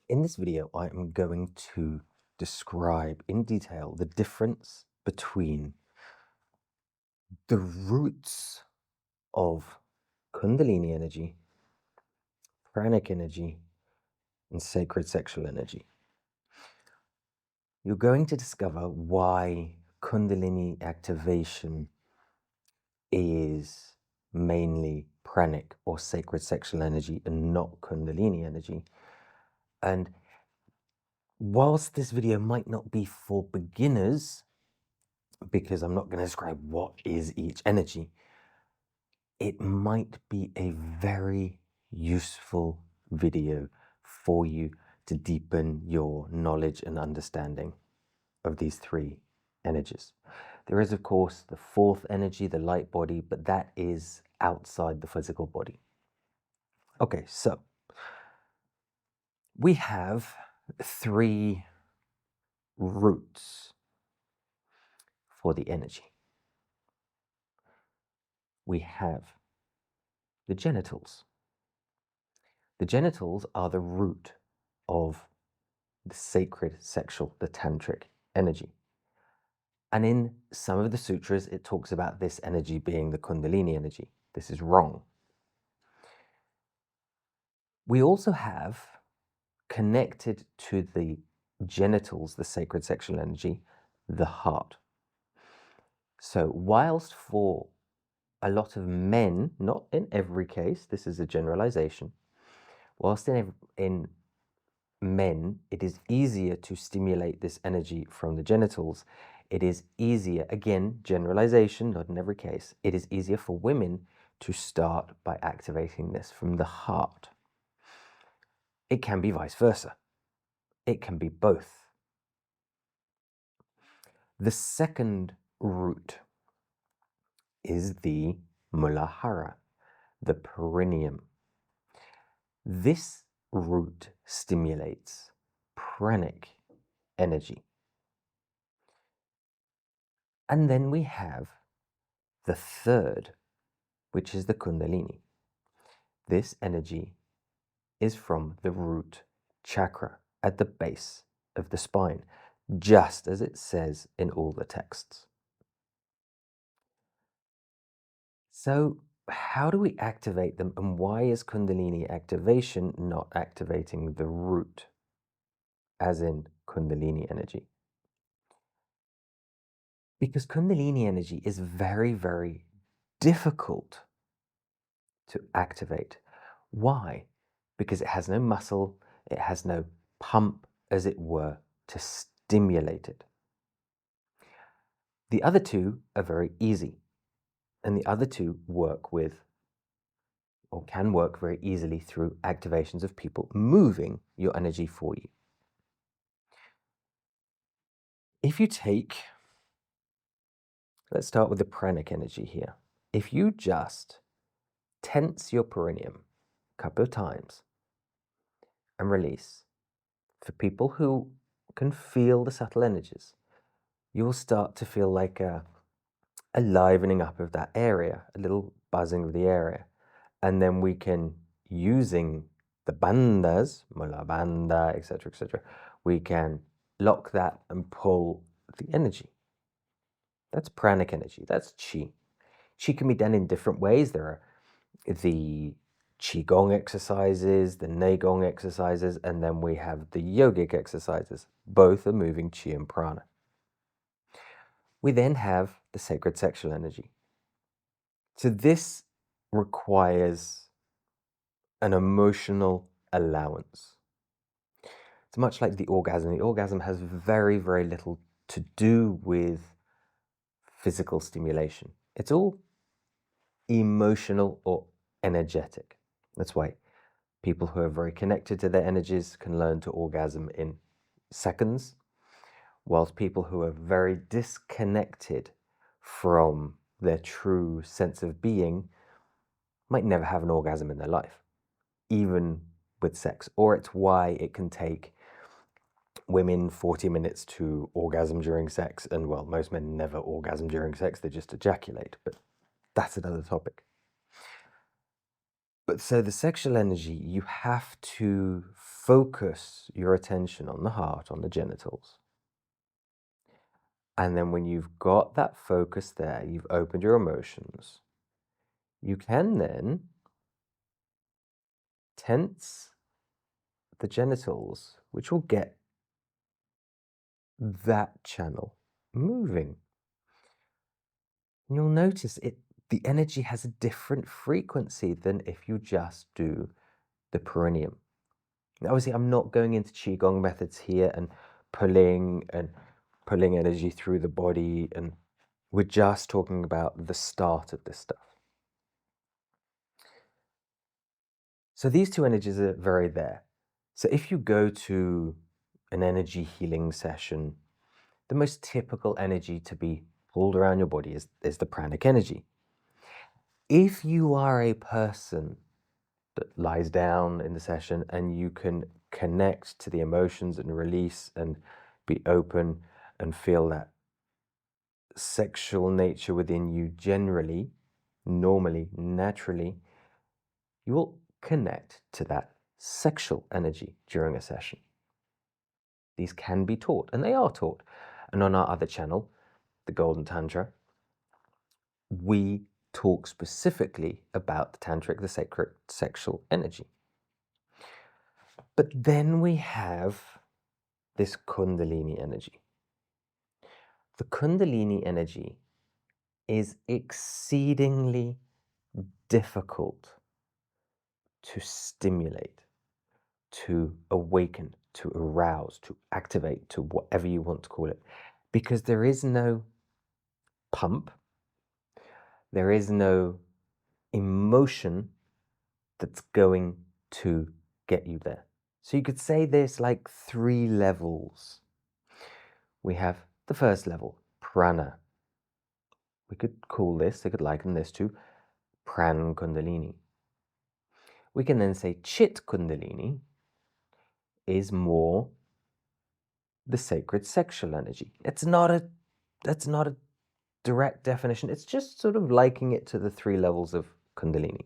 In this video, I am going to describe in detail the difference between the roots of Kundalini energy, pranic energy, and sacred sexual energy. You're going to discover why Kundalini activation is mainly pranic or sacred sexual energy and not Kundalini energy. And whilst this video might not be for beginners, because I'm not going to describe what is each energy, it might be a very useful video for you to deepen your knowledge and understanding of these three energies. There is, of course, the fourth energy, the light body, but that is outside the physical body. Okay, so we have three roots for the energy. We have the genitals. The genitals are the root of the sacred sexual, the tantric energy. And in some of the sutras, it talks about this energy being the Kundalini energy. This is wrong. We also have connected to the genitals, the sacred sexual energy, the heart. So whilst for a lot of men, not in every case, this is a generalization, whilst in men, it is easier to stimulate this energy from the genitals. It is easier, again, generalization, not in every case, it is easier for women to start by activating this from the heart. It can be vice versa. It can be both. The second root is the Muladhara, the perineum. This root stimulates pranic energy. And then we have the third, which is the Kundalini. This energy is from the root chakra at the base of the spine, just as it says in all the texts. So how do we activate them, and why is Kundalini activation not activating the root, as in Kundalini energy? Because Kundalini energy is very, very difficult to activate. Why? Because it has no muscle, it has no pump, as it were, to stimulate it. The other two are very easy, and the other two work with, or can work very easily through activations of people moving your energy for you. If you take, let's start with the pranic energy here. If you just tense your perineum a couple of times and release, for people who can feel the subtle energies, you'll start to feel like a livening up of that area, a little buzzing of the area. And then we can, using the bandhas, mula bandha, etc., we can lock that and pull the energy. That's pranic energy, that's chi. Chi can be done in different ways. There are the qigong exercises, the neigong exercises, and then we have the yogic exercises. Both are moving chi and prana. We then have the sacred sexual energy. So this requires an emotional allowance. It's much like the orgasm. The orgasm has very, very little to do with physical stimulation. It's all emotional or energetic. That's why people who are very connected to their energies can learn to orgasm in seconds, whilst people who are very disconnected from their true sense of being might never have an orgasm in their life, even with sex. Or it's why it can take women 40 minutes to orgasm during sex, and well, most men never orgasm during sex, they just ejaculate, but that's another topic. But so the sexual energy, you have to focus your attention on the heart, on the genitals. And then when you've got that focus there, you've opened your emotions, you can then tense the genitals, which will get that channel moving. And you'll notice the energy has a different frequency than if you just do the perineum. Now, obviously, I'm not going into Qigong methods here and pulling energy through the body, and we're just talking about the start of this stuff. So these two energies are very there. So if you go to an energy healing session, the most typical energy to be pulled around your body is the pranic energy. If you are a person that lies down in the session and you can connect to the emotions and release and be open and feel that sexual nature within you generally, normally, naturally, you will connect to that sexual energy during a session. These can be taught, and they are taught. And on our other channel, the Golden Tantra, we talk specifically about the tantric, the sacred sexual energy. But then we have this Kundalini energy. The Kundalini energy is exceedingly difficult to stimulate, to awaken, to arouse, to activate, to whatever you want to call it, because there is no pump, there is no emotion that's going to get you there. So you could say there's like 3 levels. We have the first level, Prana. We could they could liken this to Pran Kundalini. We can then say Chit Kundalini is more the sacred sexual energy. That's not a direct definition. It's just sort of likening it to the 3 levels of Kundalini.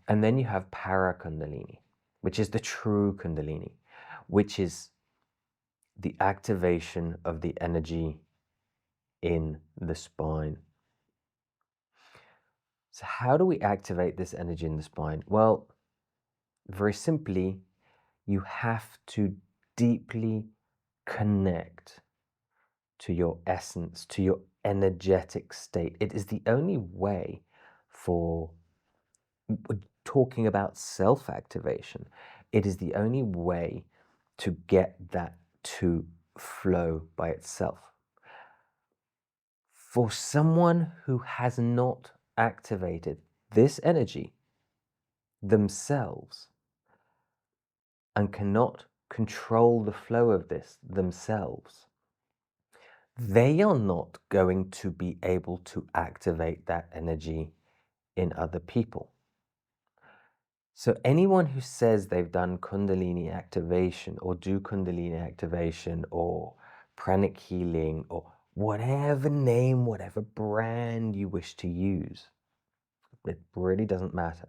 And then you have Para Kundalini, which is the true Kundalini, which is the activation of the energy in the spine. So how do we activate this energy in the spine? Well, very simply, you have to deeply connect to your essence, to your energetic state. It is the only way for talking about self-activation. It is the only way to get that to flow by itself. For someone who has not activated this energy themselves and cannot control the flow of this themselves, they are not going to be able to activate that energy in other people. So anyone who says they've done Kundalini activation or do Kundalini activation or pranic healing or whatever name, whatever brand you wish to use, it really doesn't matter.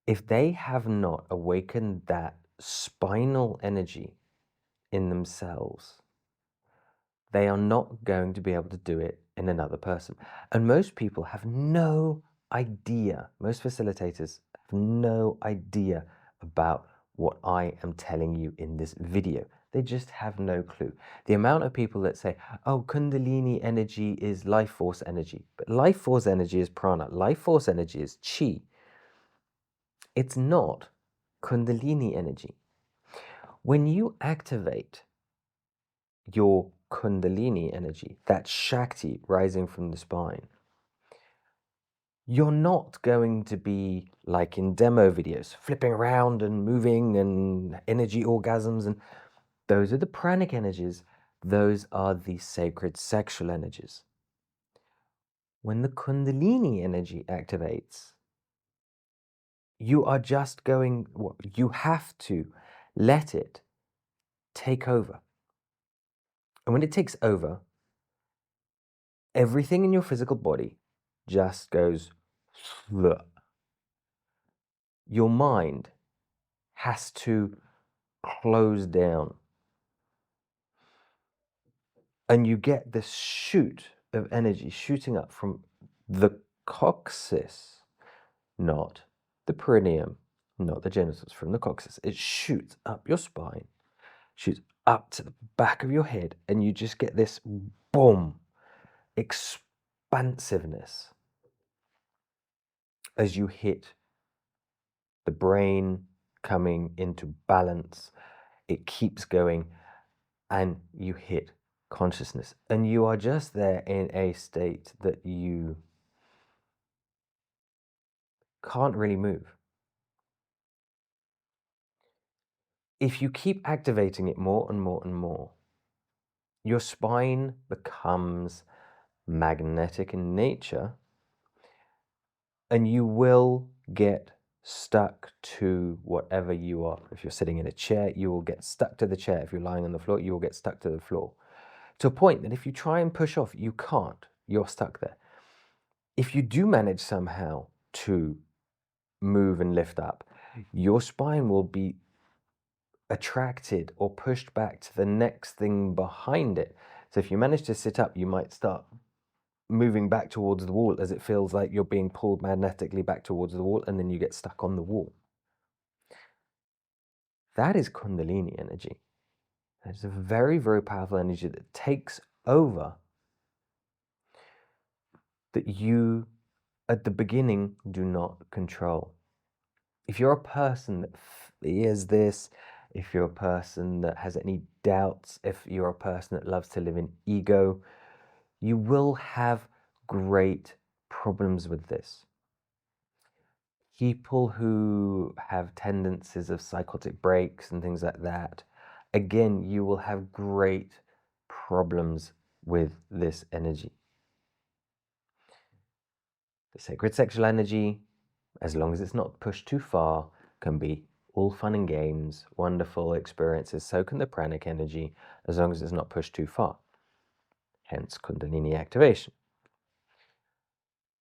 If they have not awakened that spinal energy in themselves, they are not going to be able to do it in another person. And most people have no idea, most facilitators have no idea about what I am telling you in this video. They just have no clue. The amount of people that say, oh, Kundalini energy is life force energy. But life force energy is prana. Life force energy is chi. It's not Kundalini energy. When you activate your Kundalini energy, that Shakti rising from the spine, you're not going to be like in demo videos, flipping around and moving and energy orgasms. And those are the pranic energies. Those are the sacred sexual energies. When the Kundalini energy activates, you are just going, you have to let it take over. And when it takes over, everything in your physical body just goes, your mind has to close down. And you get this shoot of energy shooting up from the coccyx, not the perineum, not the genitals, from the coccyx. It shoots up your spine, shoots up to the back of your head, and you just get this boom, expansiveness as you hit the brain coming into balance. It keeps going, and you hit consciousness, and you are just there in a state that you can't really move. If you keep activating it more and more and more, your spine becomes magnetic in nature, and you will get stuck to whatever you are. If you're sitting in a chair, you will get stuck to the chair. If you're lying on the floor, you will get stuck to the floor. To a point that if you try and push off, you can't. You're stuck there. If you do manage somehow to move and lift up, your spine will be attracted or pushed back to the next thing behind it. So if you manage to sit up, you might start moving back towards the wall as it feels like you're being pulled magnetically back towards the wall, and then you get stuck on the wall. That is Kundalini energy. It's a very, very powerful energy that takes over, that you at the beginning do not control. If you're a person that fears this, if you're a person that has any doubts, if you're a person that loves to live in ego, you will have great problems with this. People who have tendencies of psychotic breaks and things like that, again, you will have great problems with this energy. The sacred sexual energy, as long as it's not pushed too far, can be all fun and games, wonderful experiences. So can the pranic energy, as long as it's not pushed too far. Hence Kundalini activation.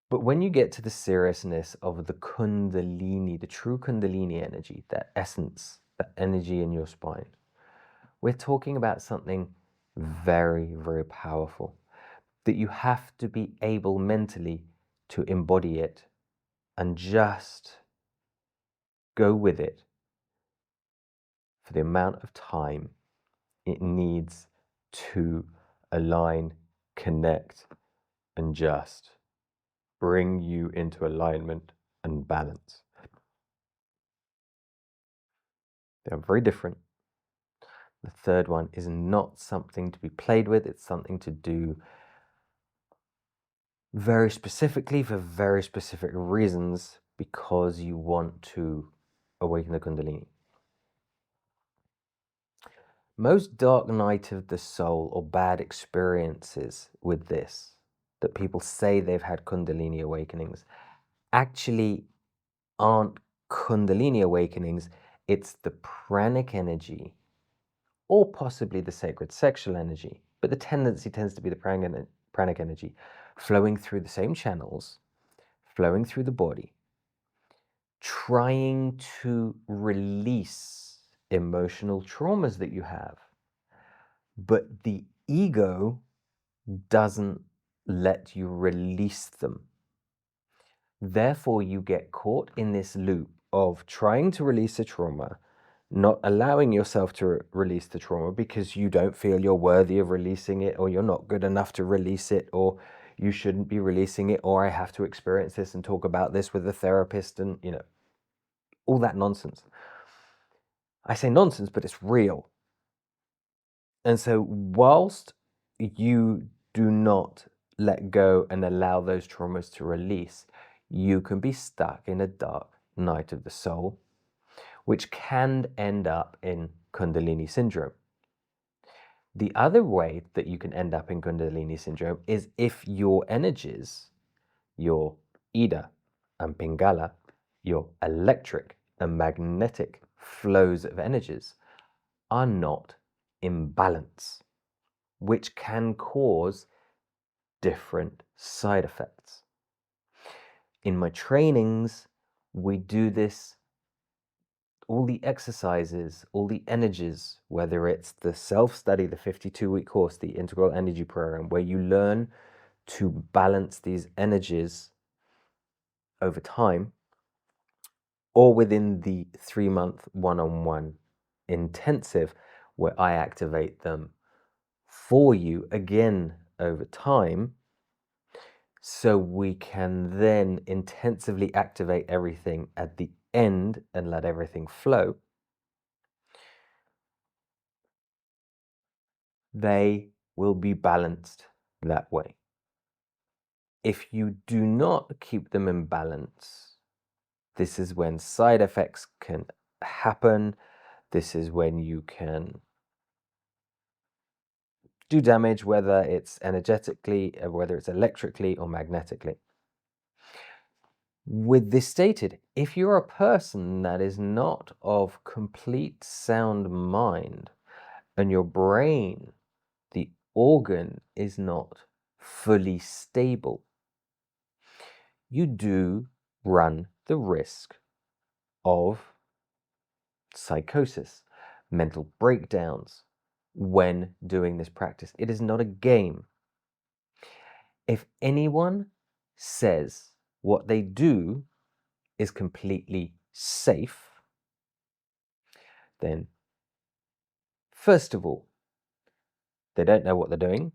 But when you get to the seriousness of the Kundalini, the true Kundalini energy, that essence, that energy in your spine, we're talking about something very, very powerful, that you have to be able mentally to embody it and just go with it for the amount of time it needs to align, connect, and just bring you into alignment and balance. They are very different. The third one is not something to be played with. It's something to do very specifically for very specific reasons, because you want to awaken the Kundalini. Most dark night of the soul or bad experiences with this, that people say they've had Kundalini awakenings, actually aren't Kundalini awakenings. It's the pranic energy, or possibly the sacred sexual energy, but the tendency tends to be the pranic energy flowing through the same channels, flowing through the body, trying to release emotional traumas that you have. But the ego doesn't let you release them. Therefore, you get caught in this loop of trying to release a trauma, not allowing yourself to release the trauma because you don't feel you're worthy of releasing it, or you're not good enough to release it, or you shouldn't be releasing it, or I have to experience this and talk about this with a therapist, and all that nonsense. I say nonsense, but it's real. And so whilst you do not let go and allow those traumas to release, you can be stuck in a dark night of the soul, which can end up in Kundalini Syndrome. The other way that you can end up in Kundalini Syndrome is if your energies, your Ida and Pingala, your electric and magnetic flows of energies, are not in balance, which can cause different side effects. In my trainings, we do this all the exercises, all the energies, whether it's the self-study, the 52-week course, the integral energy program, where you learn to balance these energies over time, or within the 3-month one-on-one intensive, where I activate them for you again over time, so we can then intensively activate everything at the end and let everything flow. They will be balanced that way. If you do not keep them in balance, this is when side effects can happen. This is when you can do damage, whether it's energetically, whether it's electrically or magnetically. With this stated, if you're a person that is not of complete sound mind and your brain, the organ, is not fully stable, you do run the risk of psychosis, mental breakdowns when doing this practice. It is not a game. If anyone says what they do is completely safe, then first of all, they don't know what they're doing.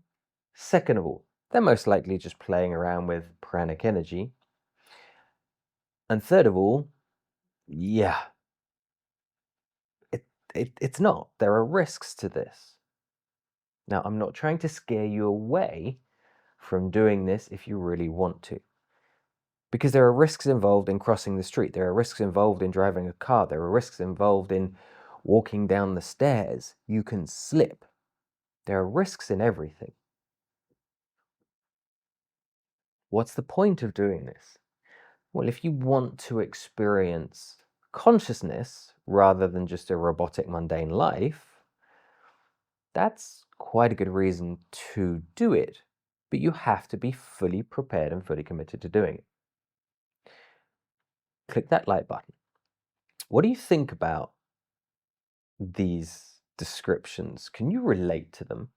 Second of all, they're most likely just playing around with pranic energy. And third of all, yeah, it's not. There are risks to this. Now, I'm not trying to scare you away from doing this if you really want to, because there are risks involved in crossing the street. There are risks involved in driving a car. There are risks involved in walking down the stairs. You can slip. There are risks in everything. What's the point of doing this? Well, if you want to experience consciousness rather than just a robotic, mundane life, that's quite a good reason to do it. But you have to be fully prepared and fully committed to doing it. Click that like button. What do you think about these descriptions? Can you relate to them?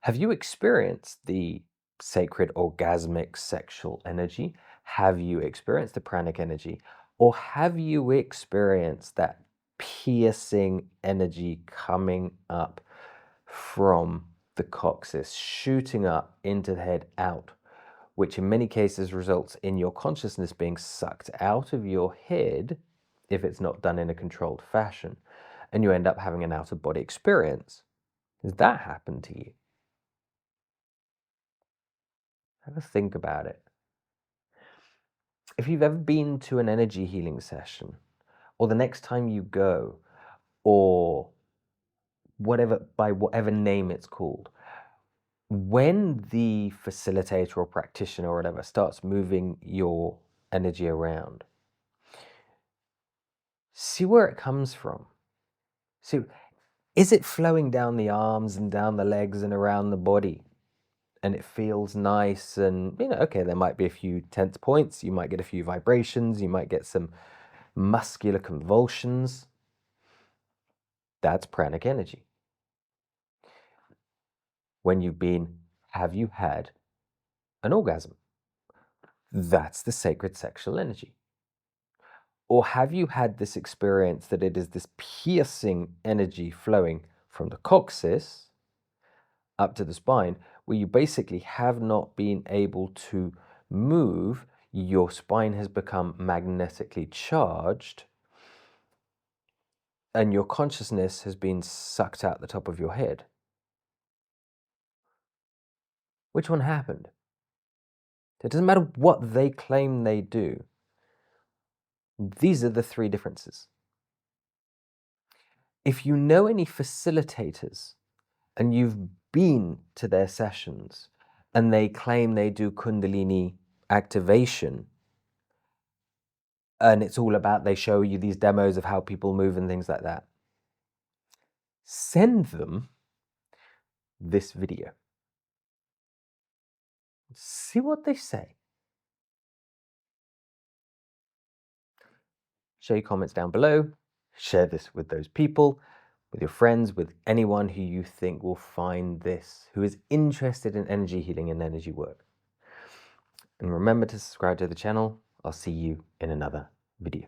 Have you experienced the sacred orgasmic sexual energy? Have you experienced the pranic energy? Or have you experienced that piercing energy coming up from the coccyx, shooting up into the head, out, which in many cases results in your consciousness being sucked out of your head if it's not done in a controlled fashion, and you end up having an out-of-body experience? Has that happened to you? Have a think about it. If you've ever been to an energy healing session, or the next time you go, or whatever, by whatever name it's called, when the facilitator or practitioner or whatever starts moving your energy around, see where it comes from. See, is it flowing down the arms and down the legs and around the body? And it feels nice, and okay, there might be a few tense points, you might get a few vibrations, you might get some muscular convulsions. That's pranic energy. When have you had an orgasm? That's the sacred sexual energy. Or have you had this experience that it is this piercing energy flowing from the coccyx up to the spine, where you basically have not been able to move, your spine has become magnetically charged, and your consciousness has been sucked out the top of your head? Which one happened? It doesn't matter what they claim they do. These are the three differences. If you know any facilitators and you've been to their sessions and they claim they do Kundalini activation, and it's all about, they show you these demos of how people move and things like that, send them this video. See what they say. Share your comments down below. Share this with those people, with your friends, with anyone who you think will find this, who is interested in energy healing and energy work. And remember to subscribe to the channel. I'll see you in another video.